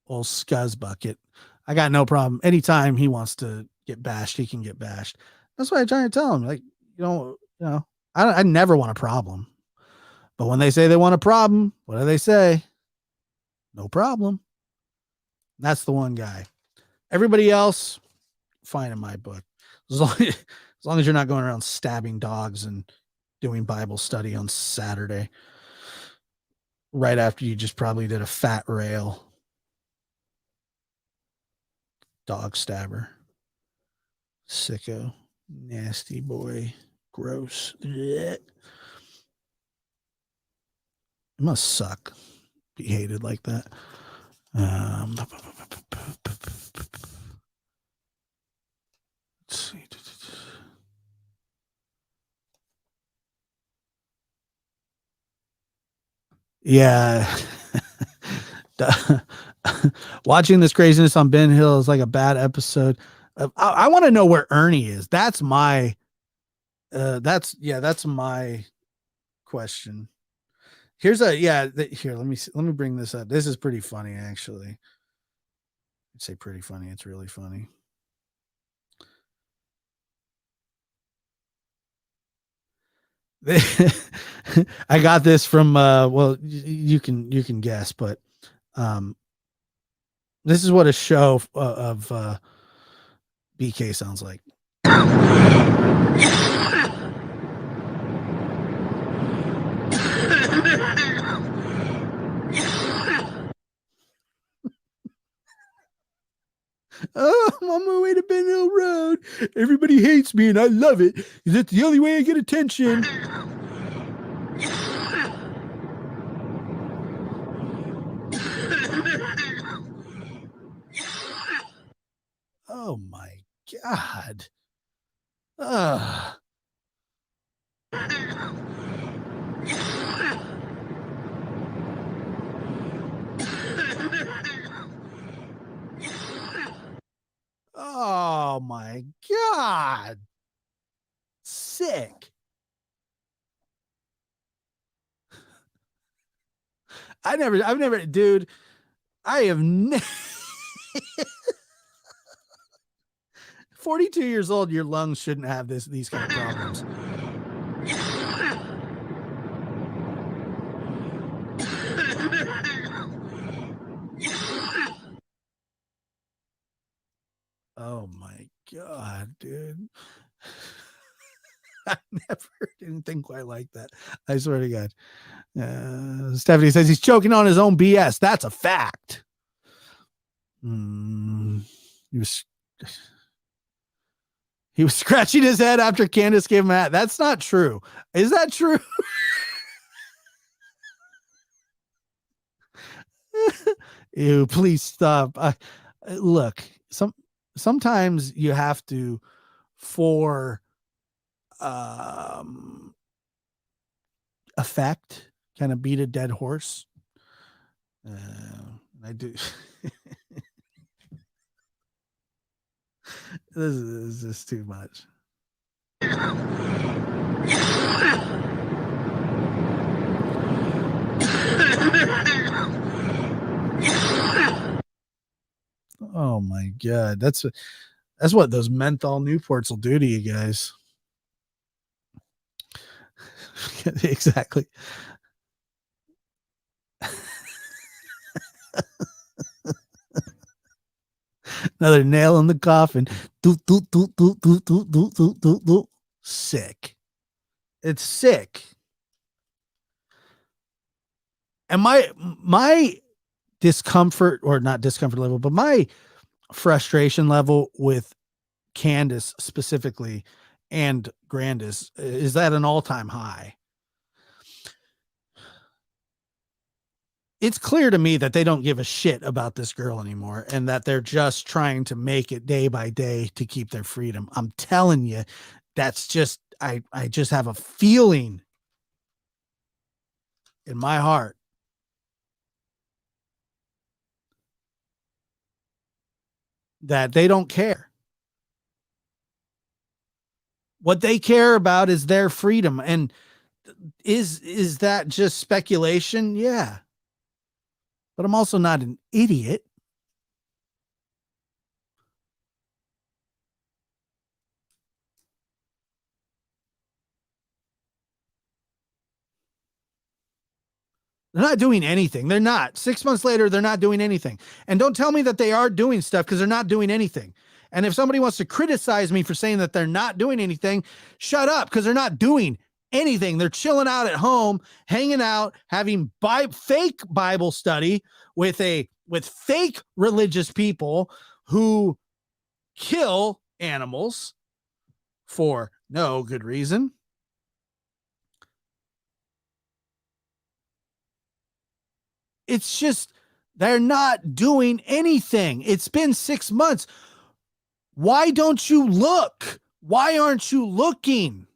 [SPEAKER 1] old Scuzz Bucket. I got no problem. Anytime he wants to get bashed, he can get bashed. That's why I try to tell him, like, I never want a problem. But when they say they want a problem, what do they say? No problem. That's the one guy. Everybody else, fine in my book. As long as you're not going around stabbing dogs and doing Bible study on Saturday, right after you just probably did a fat rail. Dog stabber. Sicko. Nasty boy. Gross. Blech. It must suck. Be hated like that. Let's see. Yeah. Watching this craziness on Ben Hill is like a bad episode. I want to know where Ernie is. That's my my question. Here, let me bring this up. This is pretty funny, actually. I'd say pretty funny. It's really funny. I got this from well, you can guess, but this is what a show of BK sounds like. Oh, I'm on my way to Ben Hill Road. Everybody hates me and I love it. Is it the only way I get attention? Oh my God. Oh my God. Sick. I've never, dude, I have never. 42 years old, your lungs shouldn't have these kind of problems. Oh my God, dude. I never didn't think quite like that. I swear to God. Stephanie says he's choking on his own BS. That's a fact. He was scratching his head after Candace gave him a hat. That's not true. Is that true? Ew, please stop. Look, sometimes you have to, for effect, kind of beat a dead horse. I do. This is just too much. Oh my God. That's what those menthol Newports will do to you guys. Exactly. Another nail in the coffin. Sick. It's sick. And my discomfort, or not discomfort level, but my frustration level with Candace specifically and Grandis is at an all-time high. It's clear to me that they don't give a shit about this girl anymore and that they're just trying to make it day by day to keep their freedom. I'm telling you, that's just, I just have a feeling in my heart that they don't care. What they care about is their freedom. And is that just speculation? Yeah. But I'm also not an idiot. They're not doing anything. They're not. 6 months later, they're not doing anything. And don't tell me that they are doing stuff because they're not doing anything. And if somebody wants to criticize me for saying that they're not doing anything, shut up, because they're not doing anything. They're chilling out at home, hanging out, having fake Bible study with fake religious people who kill animals for no good reason. It's just, they're not doing anything. It's been 6 months. Why don't you look? Why aren't you looking?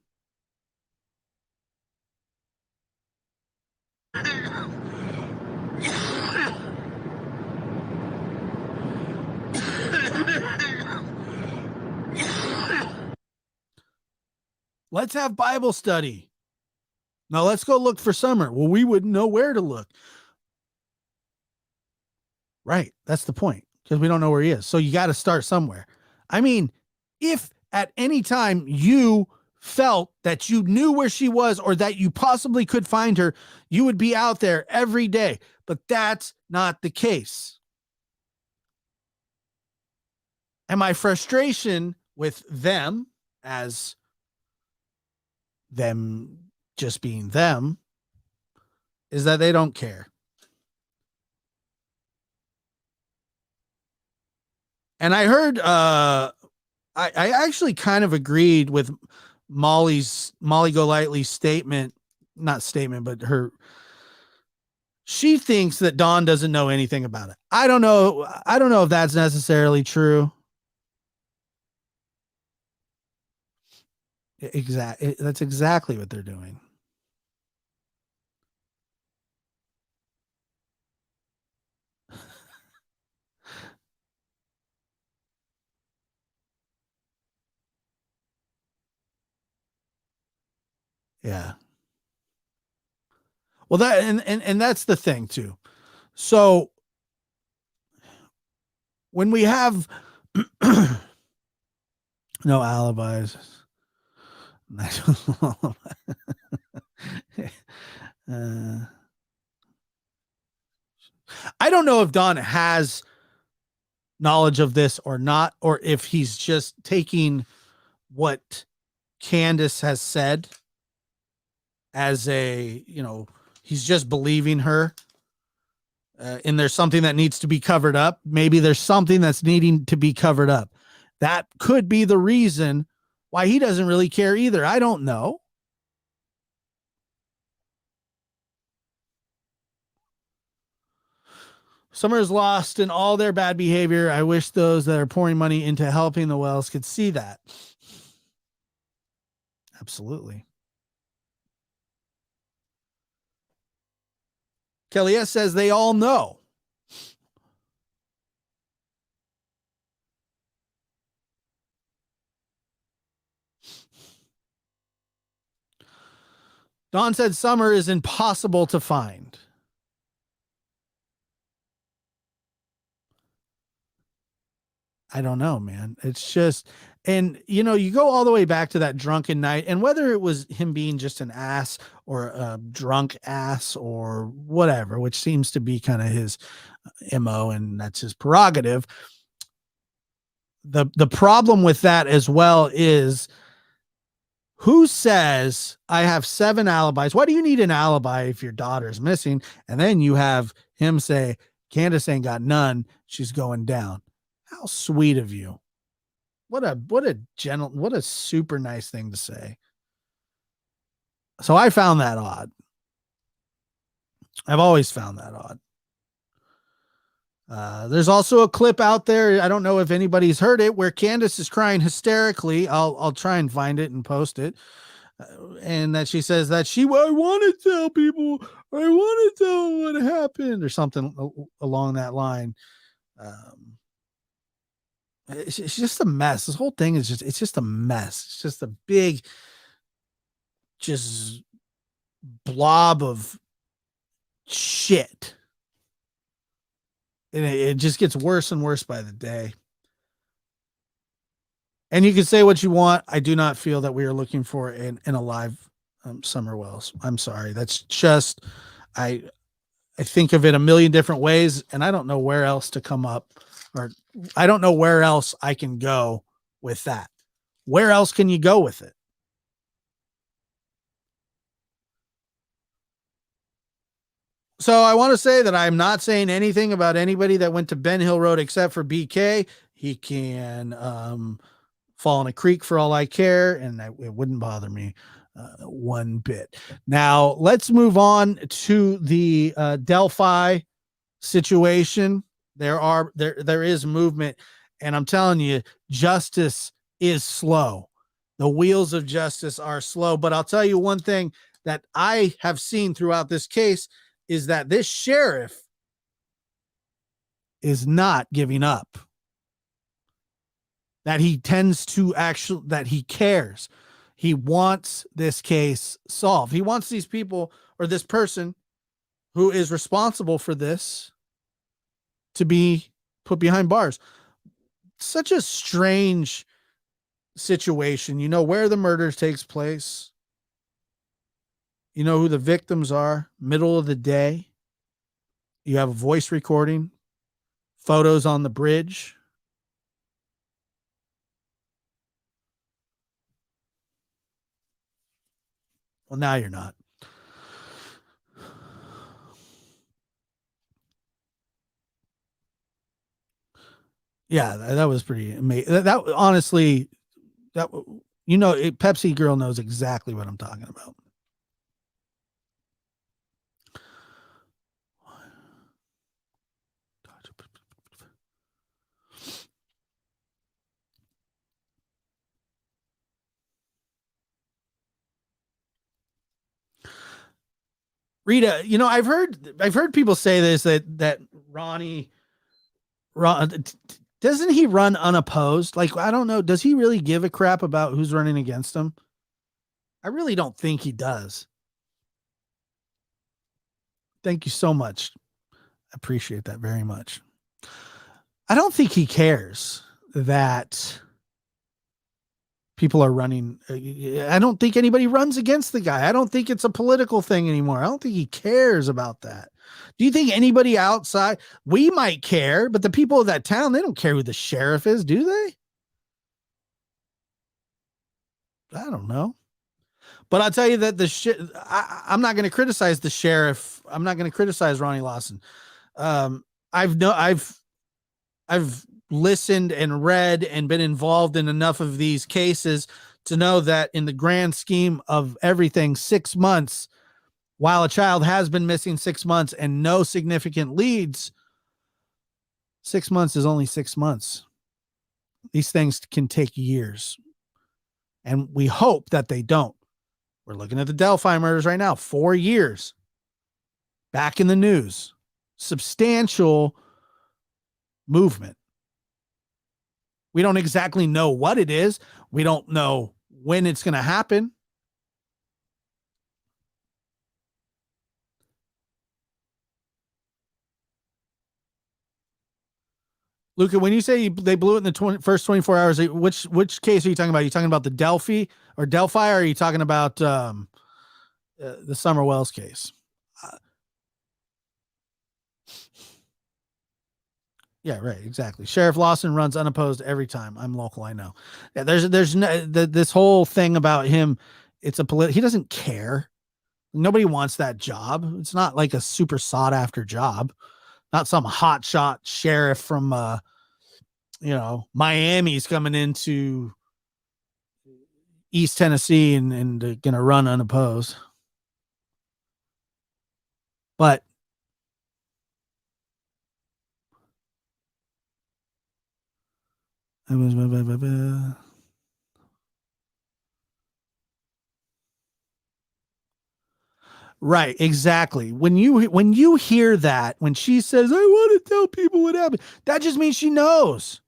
[SPEAKER 1] Let's have Bible study. Now let's go look for Summer. Well, we wouldn't know where to look. Right. That's the point, because we don't know where he is. So you got to start somewhere. I mean, if at any time you felt that you knew where she was or that you possibly could find her, you would be out there every day. But that's not the case. And my frustration with them, as them just being them, is that they don't care. And I heard, I actually kind of agreed with Molly Golightly's statement, not statement, but she thinks that Dawn doesn't know anything about it. I don't know if that's necessarily true. Exactly. That's exactly what they're doing. Yeah. Well, that and that's the thing too. So when we have no alibis, I don't know if Don has knowledge of this or not, or if he's just taking what Candace has said as he's just believing her. And there's something that needs to be covered up. Maybe there's something that's needing to be covered up. That could be the reason why he doesn't really care either. I don't know. Summer is lost in all their bad behavior. I wish those that are pouring money into helping the Wells could see that. Absolutely. Kelly S. says they all know. Don said Summer is impossible to find. I don't know, man. It's just, and you go all the way back to that drunken night, and whether it was him being just an ass or a drunk ass or whatever, which seems to be kind of his MO, and that's his prerogative. The problem with that as well is, who says I have 7 alibis? Why do you need an alibi if your daughter's missing? And then you have him say, Candace ain't got none. She's going down. How sweet of you. What a super nice thing to say. So I found that odd. I've always found that odd. There's also a clip out there. I don't know if anybody's heard it, where Candace is crying hysterically. I'll try and find it and post it. And that she says that I want to tell people, I want to tell what happened, or something along that line. It's just a mess. This whole thing is it's just a mess. It's just a big, just blob of shit. And it just gets worse and worse by the day. And you can say what you want. I do not feel that we are looking for in a live Summer Wells. I'm sorry. That's just, I think of it a million different ways, and I don't know where else to come up, or I don't know where else I can go with that. Where else can you go with it? So I want to say that I'm not saying anything about anybody that went to Ben Hill Road except for BK. He can fall in a creek for all I care, and it wouldn't bother me one bit. Now let's move on to the Delphi situation. There is movement, and I'm telling you, justice is slow. The wheels of justice are slow. But I'll tell you one thing that I have seen throughout this case is that this sheriff is not giving up. That he tends to that he cares. He wants this case solved. He wants these people, or this person who is responsible for this, to be put behind bars. Such a strange situation. You know where the murder takes place. You know who the victims are. Middle of the day. You have a voice recording. Photos on the bridge. Well, now you're not. Yeah, that was pretty amazing. That honestly, Pepsi Girl knows exactly what I'm talking about. Rita, I've heard people say this, that Ron, doesn't he run unopposed? Like, I don't know. Does he really give a crap about who's running against him? I really don't think he does. Thank you so much. I appreciate that very much. I don't think he cares that people are running. I don't think anybody runs against the guy. I don't think it's a political thing anymore. I don't think he cares about that. Do you think anybody outside, we might care, but the people of that town, they don't care who the sheriff is, do they? I don't know. But I'll tell you that I'm not going to criticize the sheriff. I'm not going to criticize Ronnie Lawson. I've listened and read and been involved in enough of these cases to know that in the grand scheme of everything, 6 months, while a child has been missing 6 months and no significant leads, 6 months is only 6 months. These things can take years. And we hope that they don't. We're looking at the Delphi murders right now. 4 years. Back in the news. Substantial movement. We don't exactly know what it is. We don't know when it's going to happen. Luca, when you say they blew it in the first 24 hours, which case are you talking about? Are you talking about the Delphi, or are you talking about the Summer Wells case? Yeah, right. Exactly. Sheriff Lawson runs unopposed every time. I'm local. I know. Yeah, there's this whole thing about him. It's he doesn't care. Nobody wants that job. It's not like a super sought after job. Not some hotshot sheriff from, Miami's coming into East Tennessee and going to run unopposed. But right, exactly. When you hear that, when she says, "I want to tell people what happened," that just means she knows.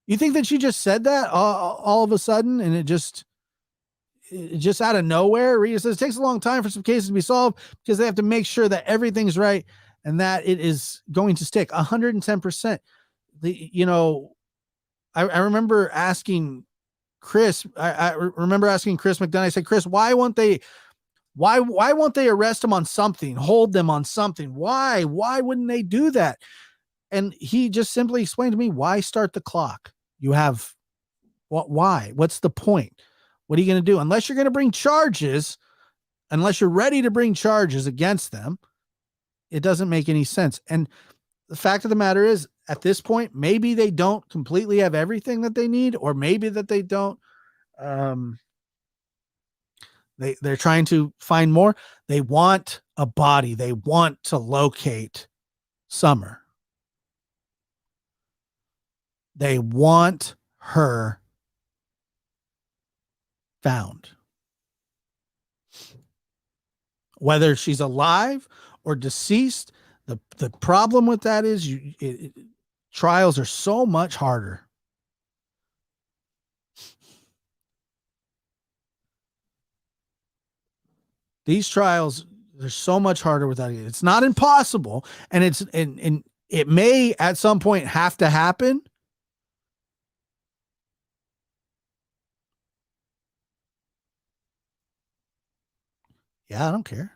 [SPEAKER 1] You think that she just said that all of a sudden, and it just out of nowhere? Rita says it takes a long time for some cases to be solved because they have to make sure that everything's right and that it is going to stick 110%. I remember asking Chris. I remember asking Chris McDonough. I said, Chris, why won't they arrest him on something, hold them on something? Why wouldn't they do that? And he just simply explained to me, why start the clock? You have why? What's the point? What are you going to do? Unless you're going to bring charges, unless you're ready to bring charges against them, it doesn't make any sense. And the fact of the matter is, at this point, maybe they don't completely have everything that they need, or maybe that they don't. They're trying to find more. They want a body. They want to locate Summer. They want her found. Whether she's alive or deceased, the problem with that is trials are so much harder. These trials, they're so much harder without it. It's not impossible, and it may at some point have to happen. Yeah, I don't care.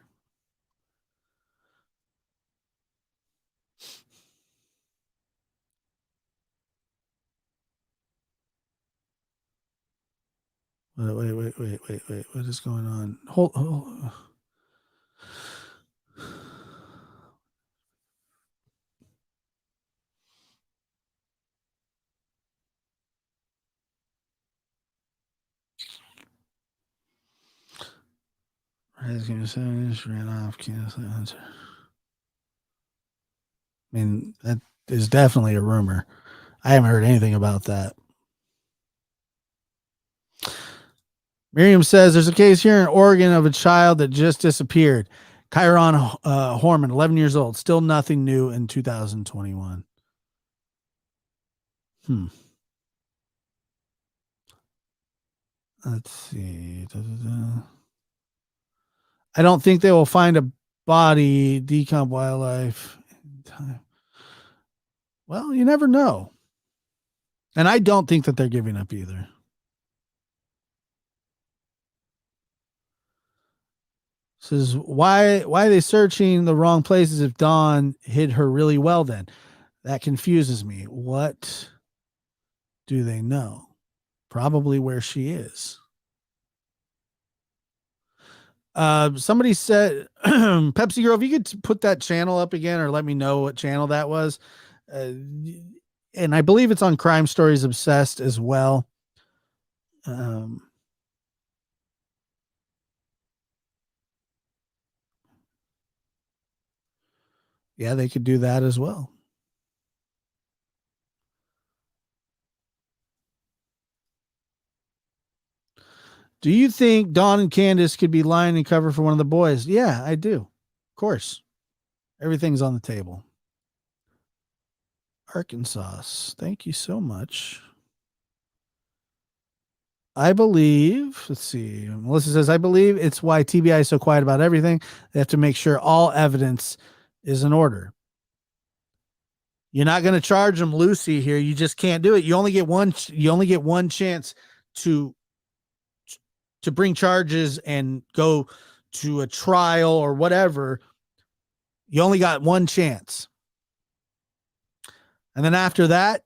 [SPEAKER 1] Wait. What is going on? Hold. Ran off. I mean, that is definitely a rumor. I haven't heard anything about that. Miriam says there's a case here in Oregon of a child that just disappeared. Chiron Horman, 11 years old. Still nothing new in 2021. Let's see. I don't think they will find a body. Decomp wildlife. Well, you never know. And I don't think that they're giving up either. Says, why are they searching the wrong places if Dawn hid her really well then? That confuses me. What do they know? Probably where she is. Somebody said, Pepsi Girl, if you could put that channel up again or let me know what channel that was. And I believe it's on Crime Stories Obsessed as well. Yeah, they could do that as well. Do you think Dawn and Candace could be lying in cover for one of the boys? Yeah, I do. Of course. Everything's on the table. Arkansas. Thank you so much. I believe, let's see. Melissa says, I believe it's why TBI is so quiet about everything. They have to make sure all evidence is in order. You're not going to charge them Lucy here. You just can't do it. You only get one chance to bring charges and go to a trial or whatever. You only got one chance. And then after that,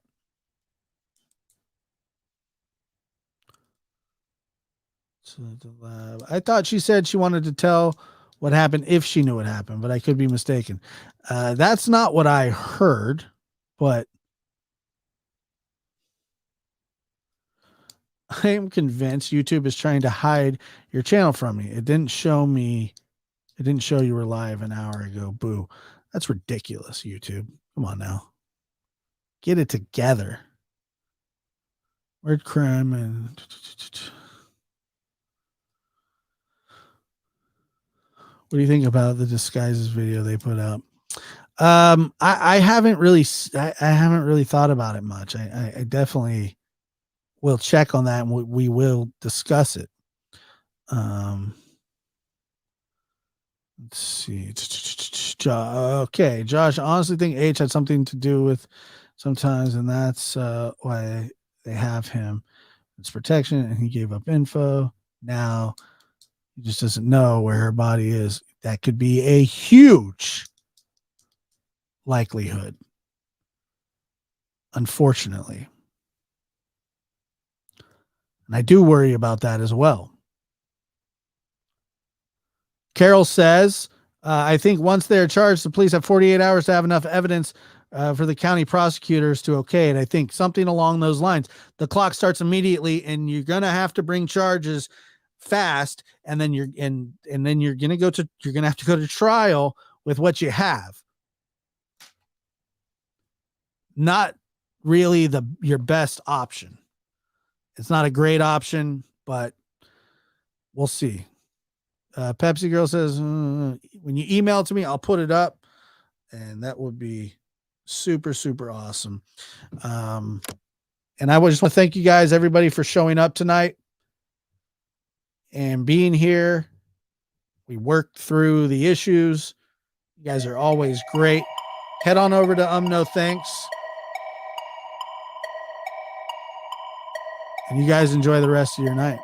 [SPEAKER 1] I thought she said she wanted to tell what happened if she knew what happened, but I could be mistaken. That's not what I heard, but I am convinced YouTube is trying to hide your channel from me. It didn't show you were live an hour ago. Boo. That's ridiculous, YouTube. Come on now. Get it together. Word crime and what do you think about the disguises video they put out? I haven't really thought about it much. I definitely will check on that and we will discuss it. Let's see. Okay, Josh, I honestly think H had something to do with sometimes, and that's why they have him. It's protection, and he gave up info. Now he just doesn't know where her body is. That could be a huge likelihood, unfortunately. And I do worry about that as well. Carol says, I think once they're charged, the police have 48 hours to have enough evidence for the county prosecutors to okay it. I think something along those lines. The clock starts immediately, and you're gonna have to bring charges fast, and then you're gonna have to go to trial with what you have. Not really your best option. It's not a great option, but we'll see. Pepsi Girl says, when you email it to me, I'll put it up, and that would be super, super awesome. And I just want to thank you guys, everybody, for showing up tonight and being here. We worked through the issues. You guys are always great. Head on over to No Thanks. And you guys enjoy the rest of your night.